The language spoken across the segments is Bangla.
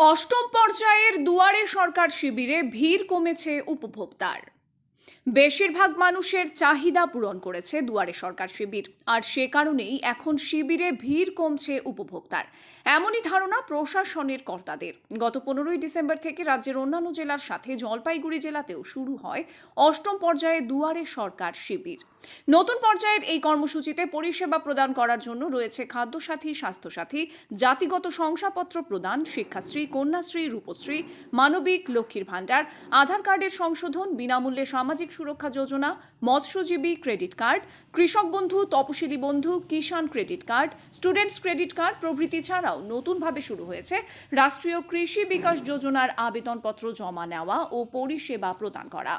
অষ্টম পর্যায়ের দুয়ারে সরকার শিবিরে ভিড় কমেছে উপভোক্তার। বেশিরভাগ মানুষের চাহিদা পূরণ করেছে দুয়ারে সরকার শিবির, আর সে কারণেই এখন শিবিরে ভিড় কমছে উপভোক্তার, এমনই ধারণা প্রশাসনের কর্তাদের। গত 15ই ডিসেম্বর থেকে রাজ্যের অন্যান্য জেলার সাথে জলপাইগুড়ি জেলাতেও শুরু হয় অষ্টম পর্যায়ে দুয়ারে সরকার শিবির। নতুন পর্যায়ের এই কর্মসূচিতে পরিষেবা প্রদান করার জন্য রয়েছে খাদ্যসাথী, স্বাস্থ্যসাথী, জাতিগত শংসাপত্র প্রদান, শিক্ষাশ্রী, কন্যাশ্রী, রূপশ্রী, মানবিক, লক্ষ্মীর ভাণ্ডার, আধার কার্ডের সংশোধন, বিনামূল্যে সামাজিক সুরক্ষা যোজনা, মৎস্যজীবী ক্রেডিট কার্ড, কৃষক বন্ধু, তপশিলি বন্ধু, Kisan credit card, students credit card প্রভৃতি ছাড়াও নতুনভাবে শুরু হয়েছে রাষ্ট্রীয় কৃষি বিকাশ যোজনার আবেদনপত্র জমা নেওয়া ও পরিষেবা প্রদান করা।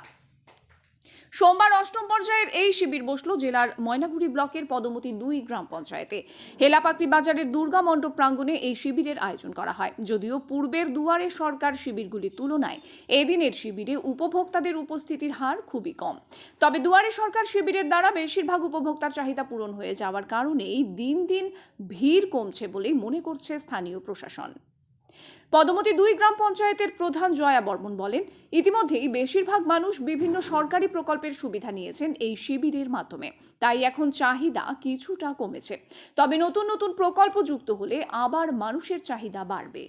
সোমবার অষ্টম পর্যায়ের এই শিবির বসল জেলার ময়নাগুড়ি ব্লকের পদমতি 2 গ্রাম পঞ্চায়েতে। হেলাপাকড়ি বাজারের দুর্গা মণ্ডপ প্রাঙ্গণে এই শিবিরের আয়োজন করা হয়। যদিও পূর্বের দুয়ারে সরকার শিবিরগুলির তুলনায় এদিনের শিবিরে উপভোক্তাদের উপস্থিতির হার খুবই কম। তবে দুয়ারে সরকার শিবিরের দ্বারা বেশিরভাগ উপভোক্তার চাহিদা পূরণ হয়ে যাওয়ার কারণেই দিন দিন ভিড় কমছে বলেই মনে করছে স্থানীয় প্রশাসন। পদমতি 2 গ্রাম পঞ্চায়েতের প্রধান জয়া বর্মন বলেন, ইতিমধ্যেই বেশিরভাগ মানুষ বিভিন্ন সরকারি প্রকল্পের সুবিধা নিয়েছেন এই শিবিরের মাধ্যমে, তাই এখন চাহিদা কিছুটা কমেছে। তবে নতুন নতুন প্রকল্প যুক্ত হলে আবার মানুষের চাহিদা বাড়বে।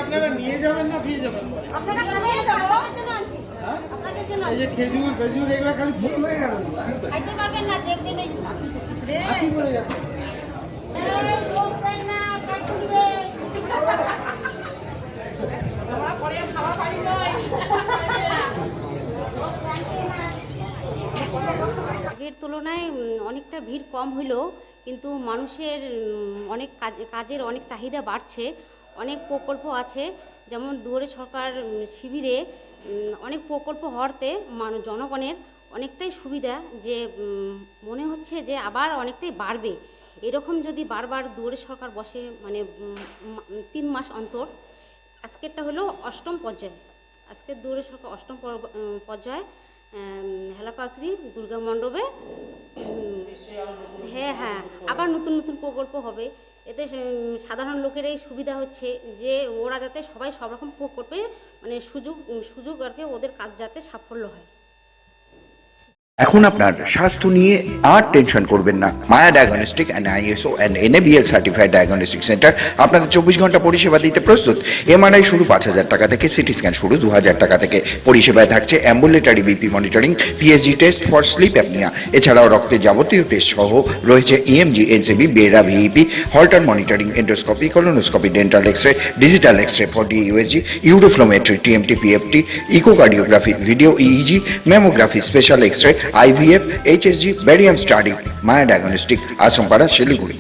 আপনারা নিয়ে যাবেন না দিয়ে যাবেন? আপনারা নিয়ে যাব। আপনাদের জন্য এই যে খেজুর এগুলা খালি ফুল হয়ে গেল, খাইতে পারবেন না, দেখবেন এই বাকি করতেছে রে, বাকি পড়ে যাচ্ছে। এই বলবেন না কাটুবে আমরা পরে খাওয়া পাই নয়। আগের তুলনায় অনেকটা ভিড় কম হলেও কিন্তু মানুষের অনেক কাজের অনেক চাহিদা বাড়ছে। অনেক প্রকল্প আছে, যেমন দুয়ারে সরকার শিবিরে অনেক প্রকল্প হওয়াতে জনগণের অনেকটাই সুবিধা, যে মনে হচ্ছে যে আবার অনেকটাই বাড়বে। এরকম যদি বারবার দুয়ারে সরকার বসে, মানে 3 মাস অন্তর। আজকেরটা হলো অষ্টম পর্যায়ে, আজকের দুয়ারে সরকার অষ্টম পর্যায়ে হেলাপাকড়ি দুর্গা মণ্ডপে। হ্যাঁ, আবার নতুন নতুন প্রকল্প হবে। এতে সাধারণ লোকেরাই সুবিধা হচ্ছে, যে ওরা যাতে সবাই সব রকম প্রকল্পে মানে সুযোগ আর কি, ওদের কাজ যাতে সাফল্য হয়। এখন আপনার স্বাস্থ্য নিয়ে আর টেনশন করবেন না। Maya diagnostic and ISO and NABL certified diagnostic centre আপনাদের 24 ঘন্টা পরিষেবা দিতে প্রস্তুত। MRI শুরু 5,000 টাকা থেকে, সিটি স্ক্যান শুরু 2,000 টাকা থেকে। পরিষেবায় থাকছে ambulatory BP monitoring, PSG test for sleep apnoea, এছাড়াও রক্তের যাবতীয় টেস্ট সহ রয়েছে EMG, NCB, BERA, VEP, Holter monitoring, endoscopy, colonoscopy, dental x-ray, digital x-ray for DUSG, uroflowmetry, TMT, PFT, echocardiography, video EEG, mammography, special x-ray, IVF, HSG, barium study. Maya diagnostic, Ashrampara, Siliguri.